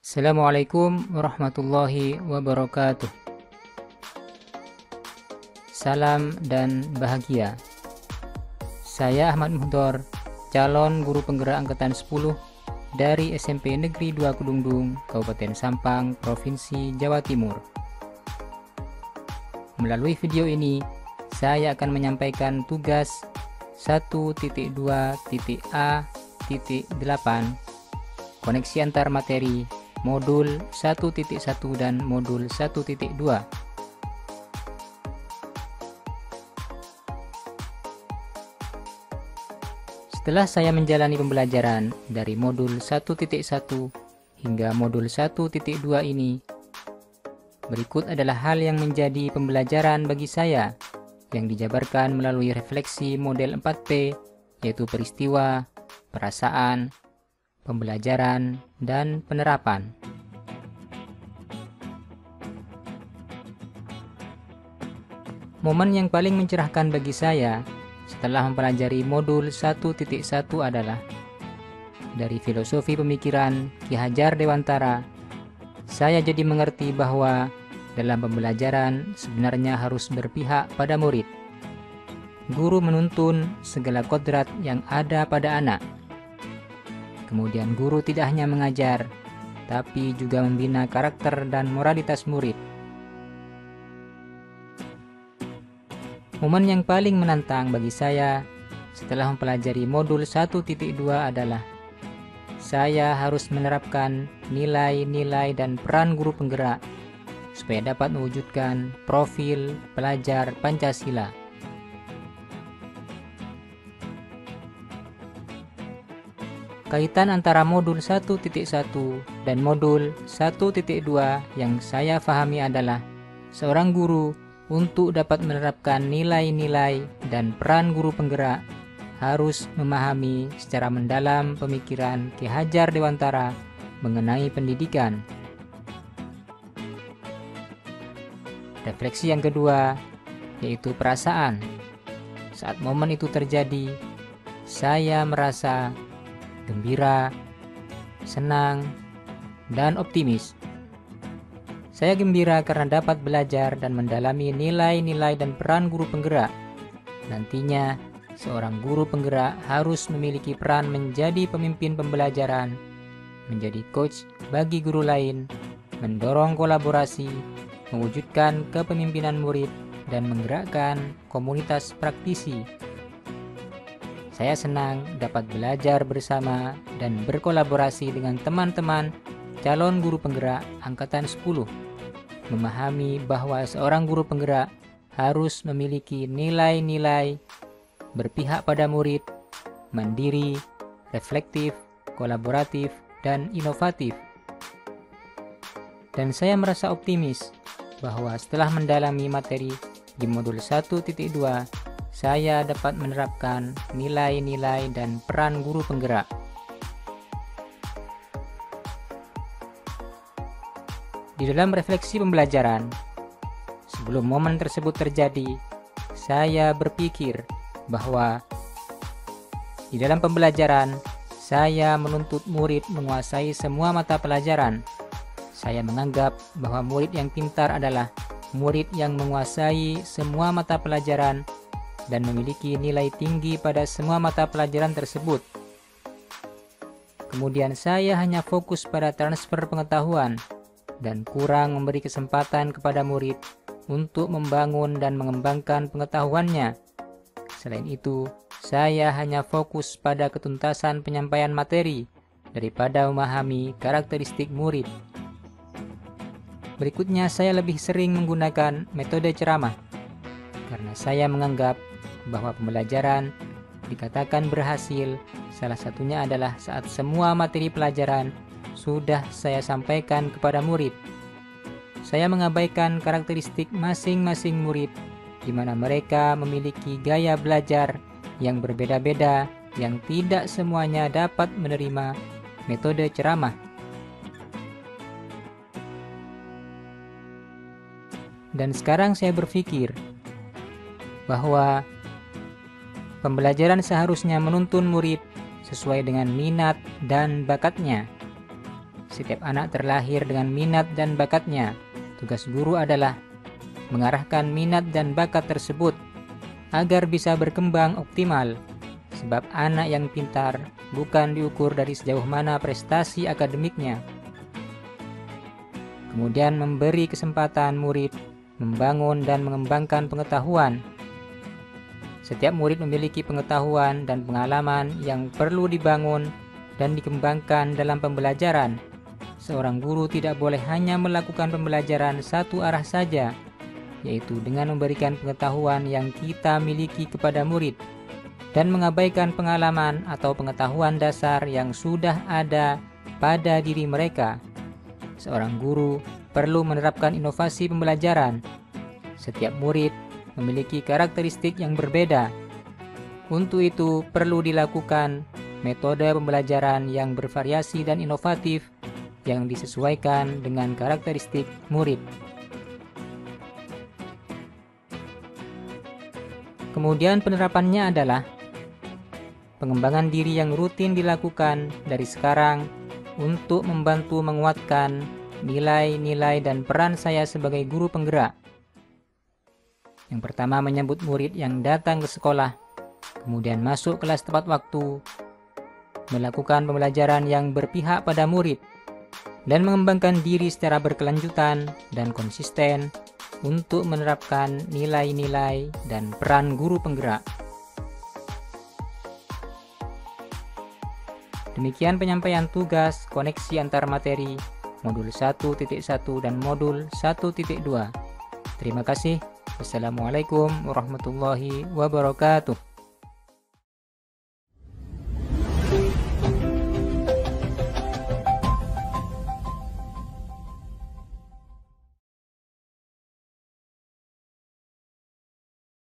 Assalamualaikum warahmatullahi wabarakatuh. Salam dan bahagia. Saya Ahmad Muhdor, calon guru penggerak angkatan 10 dari SMP Negeri 2 Kedungdung, Kabupaten Sampang, Provinsi Jawa Timur. Melalui video ini, saya akan menyampaikan tugas 1.2.a.8 koneksi antar materi modul 1.1 dan modul 1.2. Setelah saya menjalani pembelajaran dari modul 1.1 hingga modul 1.2 ini, berikut adalah hal yang menjadi pembelajaran bagi saya yang dijabarkan melalui refleksi model 4P, yaitu peristiwa, perasaan, pembelajaran, dan penerapan. Momen yang paling mencerahkan bagi saya setelah mempelajari modul 1.1 adalah dari filosofi pemikiran Ki Hajar Dewantara. Saya jadi mengerti bahwa dalam pembelajaran sebenarnya harus berpihak pada murid. Guru menuntun segala kodrat yang ada pada anak. Kemudian guru tidak hanya mengajar, tapi juga membina karakter dan moralitas murid. Momen yang paling menantang bagi saya setelah mempelajari modul 1.2 adalah saya harus menerapkan nilai-nilai dan peran guru penggerak supaya dapat mewujudkan profil pelajar Pancasila. Kaitan antara modul 1.1 dan modul 1.2 yang saya pahami adalah seorang guru untuk dapat menerapkan nilai-nilai dan peran guru penggerak harus memahami secara mendalam pemikiran Ki Hajar Dewantara mengenai pendidikan. Refleksi yang kedua yaitu perasaan. Saat momen itu terjadi, saya merasa gembira, senang, dan optimis. Saya gembira karena dapat belajar dan mendalami nilai-nilai dan peran guru penggerak. Nantinya, seorang guru penggerak harus memiliki peran menjadi pemimpin pembelajaran, menjadi coach bagi guru lain, mendorong kolaborasi, mewujudkan kepemimpinan murid, dan menggerakkan komunitas praktisi. Saya senang dapat belajar bersama dan berkolaborasi dengan teman-teman calon guru penggerak angkatan 10. Memahami bahwa seorang guru penggerak harus memiliki nilai-nilai berpihak pada murid, mandiri, reflektif, kolaboratif, dan inovatif. Dan saya merasa optimis bahwa setelah mendalami materi di modul 1.2, saya dapat menerapkan nilai-nilai dan peran guru penggerak. Di dalam refleksi pembelajaran, sebelum momen tersebut terjadi, saya berpikir bahwa di dalam pembelajaran, saya menuntut murid menguasai semua mata pelajaran. Saya menganggap bahwa murid yang pintar adalah murid yang menguasai semua mata pelajaran dan memiliki nilai tinggi pada semua mata pelajaran tersebut. Kemudian saya hanya fokus pada transfer pengetahuan dan kurang memberi kesempatan kepada murid untuk membangun dan mengembangkan pengetahuannya. Selain itu, saya hanya fokus pada ketuntasan penyampaian materi daripada memahami karakteristik murid. Berikutnya, saya lebih sering menggunakan metode ceramah karena saya menganggap bahwa pembelajaran dikatakan berhasil, salah satunya adalah saat semua materi pelajaran sudah saya sampaikan kepada murid. Saya mengabaikan karakteristik masing-masing murid, di mana mereka memiliki gaya belajar yang berbeda-beda, yang tidak semuanya dapat menerima metode ceramah. Dan sekarang saya berpikir bahwa pembelajaran seharusnya menuntun murid sesuai dengan minat dan bakatnya. Setiap anak terlahir dengan minat dan bakatnya. Tugas guru adalah mengarahkan minat dan bakat tersebut agar bisa berkembang optimal. Sebab anak yang pintar bukan diukur dari sejauh mana prestasi akademiknya. Kemudian memberi kesempatan murid membangun dan mengembangkan pengetahuan. Setiap murid memiliki pengetahuan dan pengalaman yang perlu dibangun dan dikembangkan dalam pembelajaran. Seorang guru tidak boleh hanya melakukan pembelajaran satu arah saja, yaitu dengan memberikan pengetahuan yang kita miliki kepada murid dan mengabaikan pengalaman atau pengetahuan dasar yang sudah ada pada diri mereka. Seorang guru perlu menerapkan inovasi pembelajaran. Setiap murid memiliki karakteristik yang berbeda. Untuk itu perlu dilakukan metode pembelajaran yang bervariasi dan inovatif yang disesuaikan dengan karakteristik murid. Kemudian penerapannya adalah pengembangan diri yang rutin dilakukan dari sekarang untuk membantu menguatkan nilai-nilai dan peran saya sebagai guru penggerak. Yang pertama, menyambut murid yang datang ke sekolah, kemudian masuk kelas tepat waktu, melakukan pembelajaran yang berpihak pada murid, dan mengembangkan diri secara berkelanjutan dan konsisten untuk menerapkan nilai-nilai dan peran guru penggerak. Demikian penyampaian tugas koneksi antar materi modul 1.1 dan modul 1.2. Terima kasih. Wassalamualaikum warahmatullahi wabarakatuh.